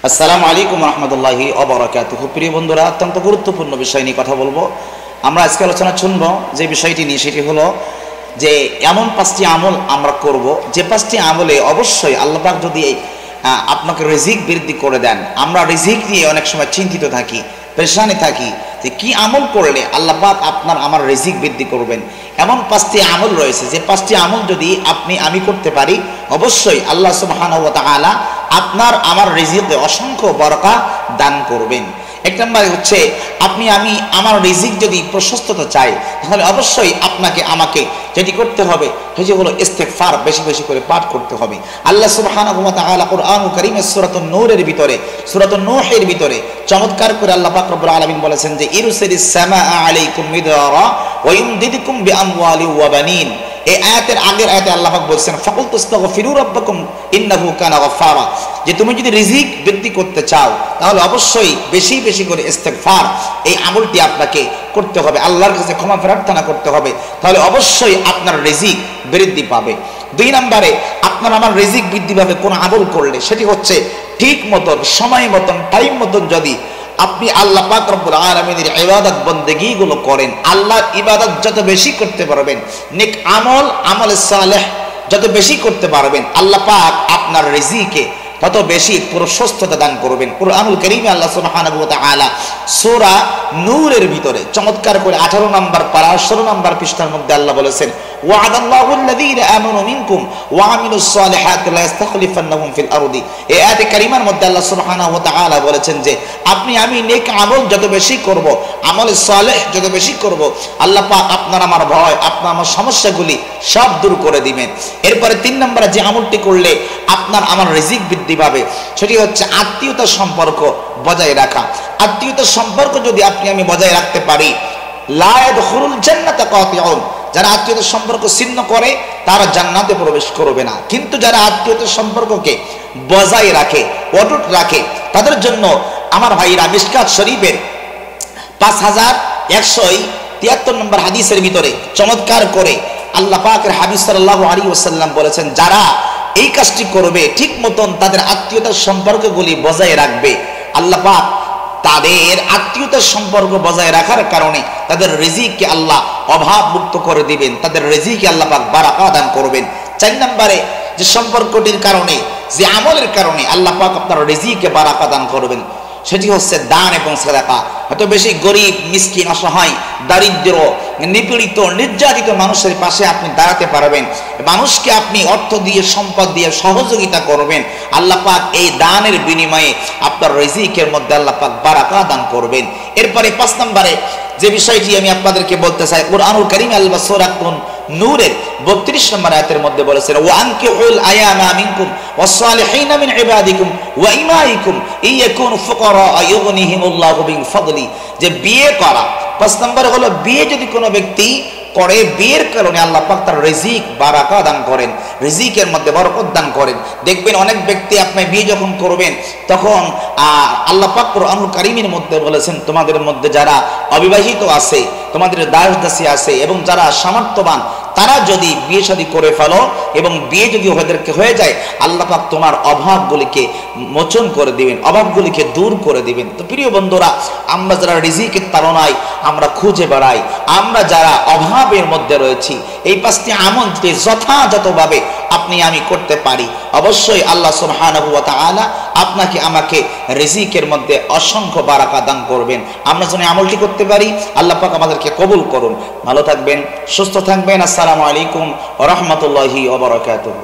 আসসালামু আলাইকুম রহমতুল্লাহি ওয়া বারাকাতুহু। প্রিয় বন্ধুরা, অত্যন্ত গুরুত্বপূর্ণ বিষয় নিয়ে কথা বলবো। আমরা আজকে আলোচনা শুনব যে বিষয়টি নিয়ে, সেটি হলো যে এমন 5টি আমল আমরা করব যে 5টি আমলে অবশ্যই আল্লাহ পাক যদি আপনাকে রিজিক বৃদ্ধি করে দেন। আমরা রিজিক নিয়ে অনেক সময় চিন্তিত থাকি, পেরেশানি থাকি যে কি আমল করলে আল্লাহ পাক আপনার আমার রিজিক বৃদ্ধি করবেন। এমন 5টি আমল রয়েছে যে 5টি আমল যদি আমি করতে পারি, অবশ্যই আল্লাহ সুবহানাহু ওয়া তাআলা আপনার আমার রিজিকে অসংখ্য বরকত দান করবেন। এক নম্বরে হচ্ছে আমি আমার রিজিক যদি প্রশস্ততা চাই, তাহলে অবশ্যই আপনাকে আমাকে যেটি করতে হবে সেটি হলো ইস্তেগফার বেশি বেশি করে পাঠ করতে হবে। আল্লাহ সুবহানাহু ওয়া তাআলা কুরআনুল কারীমের সূরাতুন নূরের ভিতরে, সূরাতুন নূহের ভিতরে চমৎকার করে আল্লাহ পাক রব্বুল আলামিন বলেছেন যে ইরসিলিস সামাআ আলাইকুম মিদরারা ওয়া ইউমদিদকুম বিআমওয়ালিন ওয়া বানিন। এই আয়াতের আগের আয়াতে আল্লাহ পাক বলেছেন ফাকুল তাস্তাগফিরু রাব্বাকুম ইন্নাহু কানা গফফারা, যে তুমি যদি রিজিক বৃদ্ধি করতে চাও তাহলে অবশ্যই বেশি বেশি করে ইস্তেগফার এই আমলটি আপনাকে করতে হবে, আল্লাহর কাছে ক্ষমা প্রার্থনা করতে হবে, তাহলে অবশ্যই আপনার রিজিক বৃদ্ধি পাবে। 2 নম্বরে আপনার আমার রিজিক বৃদ্ধি পাবে কোন আমল করলে, সেটি হচ্ছে ঠিক মতন সময় মতন টাইম মতন যদি আপনি আল্লাহ পাক রব্বুল আলামিনের ইবাদত বন্দেগীগুলো করেন। আল্লাহর ইবাদত যত বেশি করতে পারবেন, নেক আমল সালেহ যত বেশি করতে পারবেন, আল্লাহ পাক আপনার রিজিকে তত বেশি প্রশস্ততা দান করবেন। কুরআনুল কারীমে আল্লাহ সুবহানাহু ওয়া তাআলা সূরা নূরের ভিতরে চমৎকার করে 18 নম্বর পারা 16 নম্বর পৃষ্ঠার মধ্যে আল্লাহ বলেছেন ওয়া'দাল্লাহু আল্লাযীনা আমানু মিনকুম ওয়া আমিলুস সালিহাতি লা ইস্তাখলিফান্নাহুম ফিল আরদি। এই আয়াতে কারিমার মধ্যে আল্লাহ সুবহানাহু ওয়া তাআলা বলেছেন যে আমি নেক আমল যত বেশি করব, আমল সালেহ যত বেশি করব, আল্লাহ পাক আপনার আমার ভয়, আপনার আমার সমস্যাগুলি সব দূর করে দিবেন। এরপরে 3 নম্বরে যে আমলটি করলে আপনার আমার রিজিক বৃদ্ধি পাবে, সেটি হচ্ছে আত্মীয়তার সম্পর্ক বজায় রাখা। আত্মীয়তার সম্পর্ক যদি আমি বজায় রাখতে পারি, লা ইয়াদখুলুল জান্নাতা কাতিউন, যারা আত্মীয়তার সম্পর্ক ছিন্ন করে তারা জান্নাতে প্রবেশ করবে না, কিন্তু যারা আত্মীয়তার সম্পর্ককে বজায় রাখে, অটুট রাখে, তাদের জন্য আমার ভাইরা মিশকাত শরীফের 5173 নম্বর হাদিসের ভিতরে চমৎকার করে আল্লাহ পাকের হাবিব সাল্লাল্লাহু আলাইহি ওয়াসাল্লাম বলেছেন, যারা এই কাজটি করবে, ঠিক মতন তাদের আত্মীয়তার সম্পর্কগুলি বজায় রাখবে, আল্লাহ পাক তাদের আত্মীয়তার সম্পর্ক বজায় রাখার কারণে তাদের রিজিককে আল্লাহ অভাব মুক্ত করে দিবেন, তাদের রিজিকে আল্লাহ পাক বারাকা দান করবেন। 4 নম্বরে যে সম্পর্কটির কারণে, যে আমলের কারণে আল্লাহ পাক আপনার রিজিকে বারাকা দান করবেন, সেটি হচ্ছে দান এবং সাদাকা। এত বেশি গরিব, মিসকিন, অসহায়, দারিদ্র, নিপীড়িত, নির্যাতিত মানুষের পাশে আপনি দাঁড়াতে পারবেন, মানুষকে আপনি অর্থ দিয়ে, সম্পদ দিয়ে সহযোগিতা করবেন, আল্লাহ পাক এই দানের বিনিময়ে আপনার রিজিকের মধ্যে আল্লাহ পাক বারাকা দান করবেন। এরপরে 5 নম্বরে যে বিষয়টি আমি আপনাদেরকে বলতে চাই, কুরআনুল কারীম আল্লাহ সূরা নূরের 32 নম্বর আয়াতের মধ্যে বলেছেন ওয়ানকিহুল আয়ামা মিনকুম ওয়াস-সালিহিনা মিন ইবাদিকুম ওয়া ইমাইকুম ইয়াকুনু ফুকারা ইউগনিহিমুল্লাহু মিন ফাদলি, যে বিয়ে করা। 5 নম্বর হলো বিয়ে যদি কোনো ব্যক্তি করে, বিয়ের কারণে আল্লাহ পাক তার রিজিক বারাকা দান করেন, রিজিকের মধ্যে বরকত দান করেন। দেখবেন অনেক ব্যক্তি আপনি বিয়ে যখন করবেন তখন আল্লাহ পাক কুরআনুল কারীমের মধ্যে বলেছেন, তোমাদের মধ্যে যারা অবিবাহিত আছে, তোমাদের দাস দাসী আছে এবং যারা সামর্থ্যবান, তারা যদি বিয়ে শাদী করে ফেলো এবং বিয়ে যদি ওদেরকে হয়ে যায়, আল্লাহ পাক তোমার অভাবগুলিকে মোচন করে দিবেন, অভাবগুলিকে দূর করে দিবেন। তো প্রিয় বন্ধুরা, আমরা যারা রিজিকের তাড়নায় আমরা খুঁজে বেড়াই, আমরা যারা অভাবের মধ্যে রয়েছি, এই 5টি আমল যদি যথাযথভাবে আমি করতে পারি, অবশ্যই আল্লাহ সুবহানাহু ওয়া তাআলা আপনাকে আমাকে রিজিকের মধ্যে অসংখ্য বারাকা দান করবেন। আমরা যেন আমলটি করতে পারি, আল্লাহ পাক আমাদেরকে কবুল করুন। ভালো থাকবেন, সুস্থ থাকবেন। আসসালামু আলাইকুম ওয়া রাহমাতুল্লাহি ওয়া বারাকাতুহু।